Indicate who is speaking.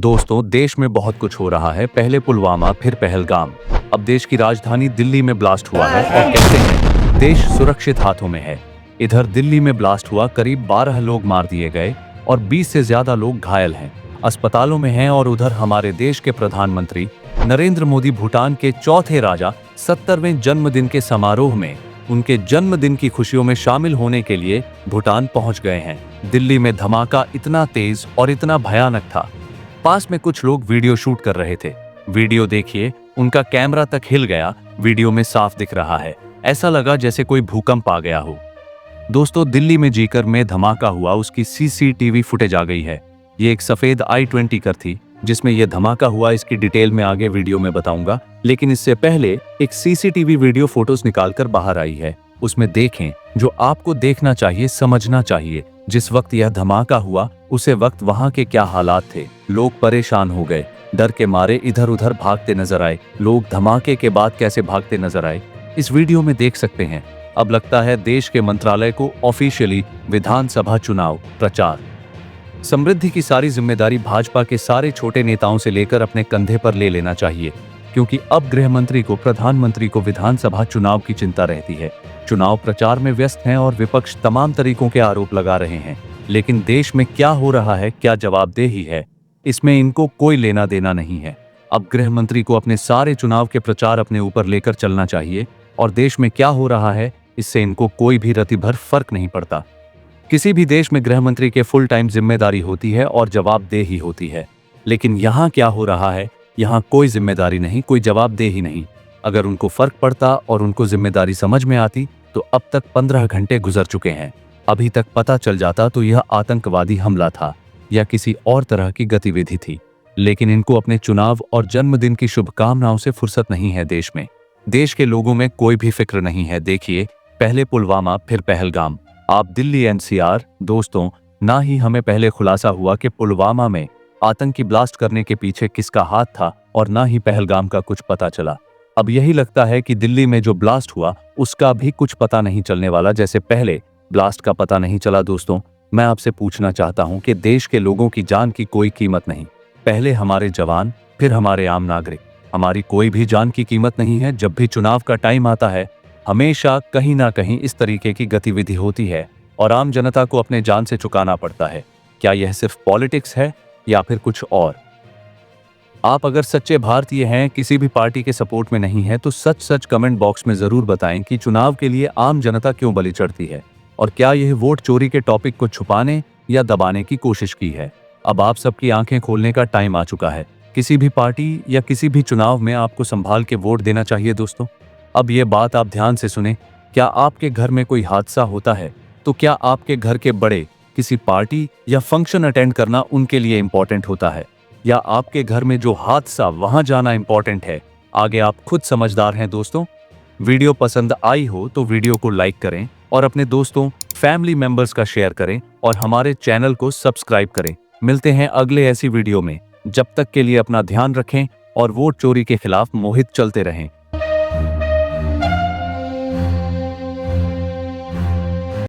Speaker 1: दोस्तों, देश में बहुत कुछ हो रहा है। पहले पुलवामा, फिर पहलगाम। अब देश की राजधानी दिल्ली में ब्लास्ट हुआ है और कहते हैं देश सुरक्षित हाथों में है। इधर दिल्ली में ब्लास्ट हुआ, करीब 12 लोग मार दिए गए और 20 से ज्यादा लोग घायल हैं, अस्पतालों में हैं। और उधर हमारे देश के प्रधानमंत्री नरेंद्र मोदी भूटान के चौथे राजा 70वें जन्मदिन के समारोह में उनके जन्मदिन की खुशियों में शामिल होने के लिए भूटान पहुंच गए हैं। दिल्ली में धमाका इतना तेज और इतना भयानक था, पास में कुछ लोग वीडियो शूट कर रहे थे। वीडियो देखिए, उनका कैमरा तक हिल गया। वीडियो में साफ दिख रहा है, ऐसा लगा जैसे कोई भूकंप आ गया हो। दोस्तों, दिल्ली में जीकर में धमाका हुआ, उसकी सीसीटीवी फुटेज आ गई है। ये एक सफेद i20 कार थी जिसमें यह धमाका हुआ। इसकी डिटेल में आगे वीडियो में बताऊंगा, लेकिन इससे पहले एक सीसीटीवी वीडियो फोटोज निकालकर बाहर आई है। उसमें देखें जो आपको देखना चाहिए, समझना चाहिए। जिस वक्त यह धमाका हुआ उसे वक्त वहां के क्या हालात थे। लोग परेशान हो गए, डर के मारे इधर उधर भागते नजर आए। लोग धमाके के बाद कैसे भागते नजर आए, इस वीडियो में देख सकते हैं। अब लगता है देश के मंत्रालय को ऑफिशियली विधानसभा चुनाव प्रचार समृद्धि की सारी जिम्मेदारी भाजपा के सारे छोटे नेताओं से लेकर अपने कंधे पर ले लेना चाहिए, क्योंकि अब गृह मंत्री को, प्रधानमंत्री को विधानसभा चुनाव की चिंता रहती है। चुनाव प्रचार में व्यस्त हैं और विपक्ष तमाम तरीकों के आरोप लगा रहे हैं, लेकिन देश में क्या हो रहा है, क्या जवाबदेही है, इसमें इनको कोई लेना देना नहीं है। अब गृह मंत्री को अपने सारे चुनाव के प्रचार अपने ऊपर लेकर चलना चाहिए और देश में क्या हो रहा है इससे इनको कोई भी रत्ती भर फर्क नहीं पड़ता। किसी भी देश में गृह मंत्री के फुल टाइम जिम्मेदारी होती है और जवाबदेही होती है, लेकिन यहाँ क्या हो रहा है, यहाँ कोई जिम्मेदारी नहीं, कोई जवाबदेही नहीं। अगर उनको फर्क पड़ता और उनको जिम्मेदारी समझ में आती तो अब तक 15 घंटे गुजर चुके हैं। अभी तक पता चल जाता तो यह आतंकवादी हमला था या किसी और तरह की गतिविधि थी, लेकिन इनको अपने चुनाव और जन्मदिन की शुभकामनाओं से फुर्सत नहीं है। देश में, देश के लोगों में कोई भी फिक्र नहीं है। देखिए, पहले पुलवामा, फिर पहलगाम, आप दिल्ली एनसीआर। दोस्तों, ना ही हमें पहले खुलासा हुआ कि पुलवामा में आतंकी ब्लास्ट करने के पीछे किसका हाथ था और ना ही पहलगाम का कुछ पता चला। अब यही लगता है कि दिल्ली में जो ब्लास्ट हुआ उसका भी कुछ पता नहीं चलने वाला, जैसे पहले ब्लास्ट का पता नहीं चला। दोस्तों, मैं आपसे पूछना चाहता हूं कि देश के लोगों की जान की कोई कीमत नहीं। पहले हमारे जवान, फिर हमारे आम नागरिक। हमारी कोई भी जान की कीमत नहीं है। जब भी चुनाव का टाइम आता है, हमेशा कहीं ना कहीं इस तरीके की गतिविधि होती है और आम जनता को अपने जान से चुकाना पड़ता है। क्या यह सिर्फ पॉलिटिक्स है या फिर कुछ और? आप अगर सच्चे भारतीय हैं, किसी भी पार्टी के सपोर्ट में नहीं है, तो सच सच कमेंट बॉक्स में जरूर बताएं कि चुनाव के लिए आम जनता क्यों बलि चढ़ती है और क्या यह वोट चोरी के टॉपिक को छुपाने या दबाने की कोशिश की है। अब आप सबकी आंखें खोलने का टाइम आ चुका है। किसी भी पार्टी या किसी भी चुनाव में आपको संभाल के वोट देना चाहिए। दोस्तों, अब ये बात आप ध्यान से सुने। क्या आपके घर में कोई हादसा होता है तो क्या आपके घर के बड़े किसी पार्टी या फंक्शन अटेंड करना उनके लिए इंपॉर्टेंट होता है, या आपके घर में जो हादसा वहां जाना इंपॉर्टेंट है? आगे आप खुद समझदार हैं। दोस्तों, वीडियो पसंद आई हो तो वीडियो को लाइक करें और अपने दोस्तों, फैमिली मेंबर्स का शेयर करें और हमारे चैनल को सब्सक्राइब करें। मिलते हैं अगले ऐसी वीडियो में। जब तक के लिए अपना ध्यान रखें और वोट चोरी के खिलाफ मुहिम चलते रहें।